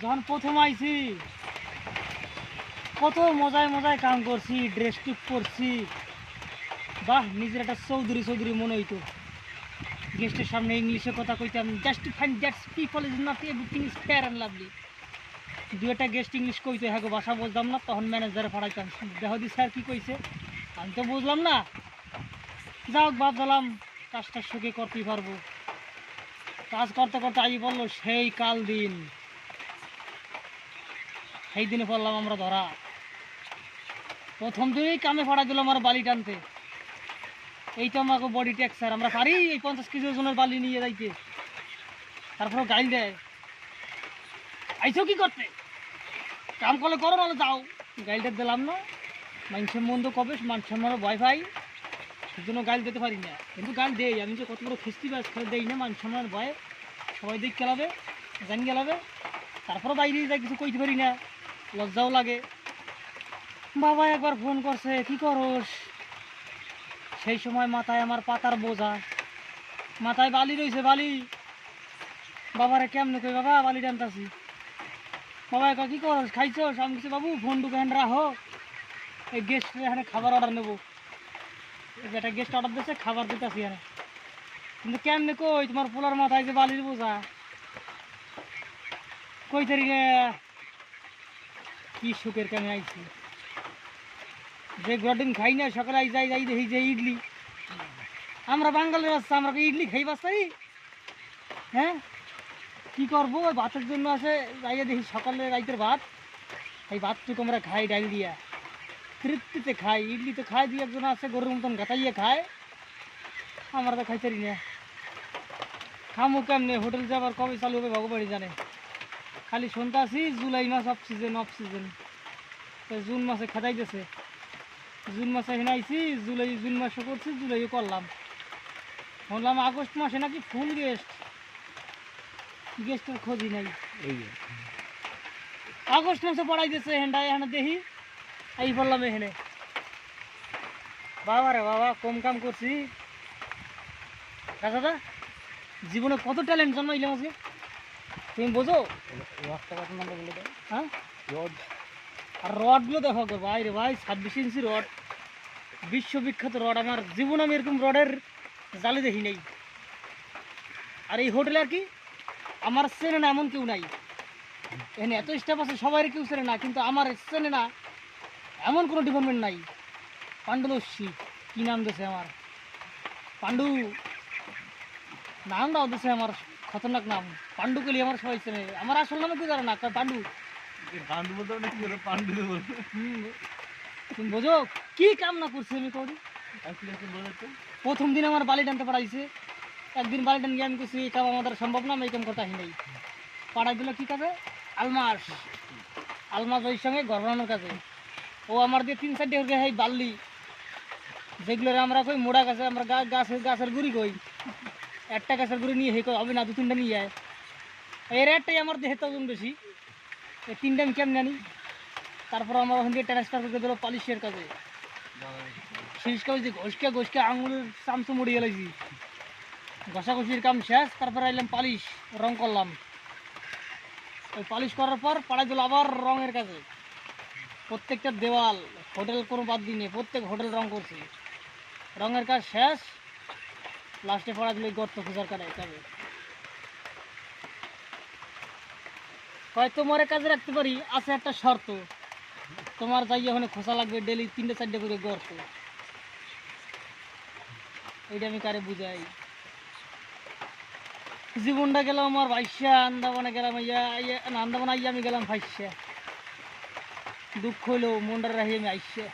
যখন প্রথম আইছি কত মজায় মজায় কাম করছি, ড্রেস টুপ করছি, বাহ নিজের একটা চৌধুরী চৌধুরী মনে হইতো। গেস্টের সামনে ইংলিশে কথা কইতাম, just to find that's people is not everything is fair and lovely. দু একটা গেস্ট ইংলিশ কইতো, হ্যাঁ গো ভাষা বুঝলাম না, তখন ম্যানেজারে পাঠাইতাম, দেখো দি স্যার কী কইছে, আমি তো বুঝলাম না। যাও ভাবলাম কাজটা সুখে করতেই পারবো। কাজ করতে করতে আই বললো সেই কাল দিন, সেই দিনে পড়লাম আমরা ধরা। প্রথম দিনেই কামে ফাড়া দিল আমার বালি টানতে। এই তো আমাকে বডি ট্যাক্স স্যার, আমরা পারি এই 50 কেজি ওজনের বালি নিয়ে যাইতে। তারপরেও গাইল দেয়, আইসো কি করতে, কাম করলে করো নাহলে যাও। গাইলটা দিলাম না, মানুষের মন্দ কবে মানুষের মনে ভয় পাই, সেজন্য গাইল দিতে পারি না। কিন্তু গাইল দেই, আমি যে কত বড় খিস্তি বাস খেলে দেই না, মানুষের মনে ভয় সবাই দিক গেলাবে, জানি গেলাবে। তারপরে বাইরে যাই কিছু কইতে পারি না, লজ্জাও লাগে। বাবা একবার ফোন করছে, কি করস? সেই সময় মাথায় আমার পাতার বোঝা, মাথায় বালি রয়েছে, বালি। বাবারে কেমনে কই, বাবা বালি টানতাছি। বাবা কয় কি করস, খাইছস? আমি কিছু বাবু ফোন ঢুকে রাখো, এই গেস্ট এখানে খাবার অর্ডার নেবো। একটা গেস্ট অর্ডার দিচ্ছে, খাবার দিতেছি এখানে। কিন্তু কেমনে কই, তোমার পোলার মাথায় যে বালির বোঝা, কই তারি কি সুখের কামে আইছি। যে গ্রডিন খাই না, সকালে যাই যাই দেখি যে ইডলি। আমরা বাঙালির বাচ্চা, আমরা ইডলি খাই বাচ্চাই। হ্যাঁ কি করবো, ওই ভাতের জন্য আসে, যাইয়া দেখি সকালে রাইতের ভাত, এই ভাতটুকু আমরা খাই ডাল দিয়া, তৃপ্তিতে খাই। ইডলি তো খাই, দুই একজন আছে গরুর মতন গাতাইয়ে খায়, আমরা তো খাইতারি না। খামো কেমনে, হোটেল যাবার কবে চালু হবে ভগবানই জানে। খালি শুনতে আসি জুলাই মাস off season, off season. June মাসে খাটাইতেছে, জুন মাসে এখানে আইসি, জুন মাসে করছি, জুলাইও করলাম। বললাম আগস্ট মাসে নাকি ফুল গেস্ট, গেস্টের খোঁজই নাই। আগস্ট মাসে পড়াইতেছে হেন্ডা, এখানে দেখি এই বললাম এখানে। বাবা রে বাবা, কম কাম করছি দাদা। জীবনে কত ট্যালেন্ট জন্মাইলাম আজকে, তুমি বোঝো? হ্যাঁ আর রডগুলো দেখো গো ভাই রে ভাই, 26 ইঞ্চি রড, বিশ্ববিখ্যাত রড। আমার জীবন আমি এরকম রডের জালে দেখি নাই। আর এই হোটেলে আর কি আমার চেনে না এমন কেউ নাই, এখানে এত স্টাফ আছে সবাই কেউ চেনে না, কিন্তু আমার চেনে না এমন কোনো ডিপার্টমেন্ট নাই। পাণ্ডুলস্যি কী নাম দিয়েছে আমার, পাণ্ডু নামটাও দিয়েছে আমার, খতরনাক নাম। পাণ্ডুকলি আমার সবাই চেনে, আমার আসল নামে কেউ জানে না, পাণ্ডু। তুমি বোঝো কি কাম না করছি আমি করি। প্রথম দিন আমার বালি টানতে পাঠাইছে, একদিন বালি টান গিয়ে আমি করছি এই কাম আমাদের সম্ভব না, আমি এই কাম করতে আসি নাই। পাঠাই দিল কি কাজে, আলমাস, আলমাস ওই সঙ্গে ঘর বানানোর কাজে। ও আমার দিয়ে 3-4 ডে এই বাল্লি, যেগুলো আমরা কই মোড়া গাছে, আমরা গাছের গুড়ি কই, একটা গাছের গুড়ি নিয়ে হে হবে না, 2-3টা নিয়ে যায়। এর একটাই আমার দেহের ওজন বেশি, এই 3টা আমি কেমন জানি। তারপর আমার ওখান থেকে ট্রান্সফার করে দিল পালিশের কাজে। শেষ করেছি ঘষকে আঙুলের চামচু মুড়ি গেলেছি, ঘষাঘষির কাম শেষ। তারপরে আইলাম পালিশ, রং করলাম। ওই পালিশ করার পর পাড়াই দিল আবার রঙের কাজে। প্রত্যেকটা দেওয়াল, হোটেল কোনো বাদ দিনে প্রত্যেক হোটেল রং করছি। রঙের কাজ শেষ, লাস্টে পড়া দিল গর্ত খোঁজার কাজে। হয়তো তোমার কাজে রাখতে পারি, আছে একটা শর্ত, তোমার যাই ওখানে খোঁজা লাগবে ডেলি 3-4 করে গর্ত। এইটা আমি কারে বুঝাই। জীবনটা গেলাম আমার ভাইসা, আন্দামানে গেলাম আন্দামান আইয়া আমি গেলাম ভাইসা। দুঃখ হইলেও মনটা রাখি আমি আইসা।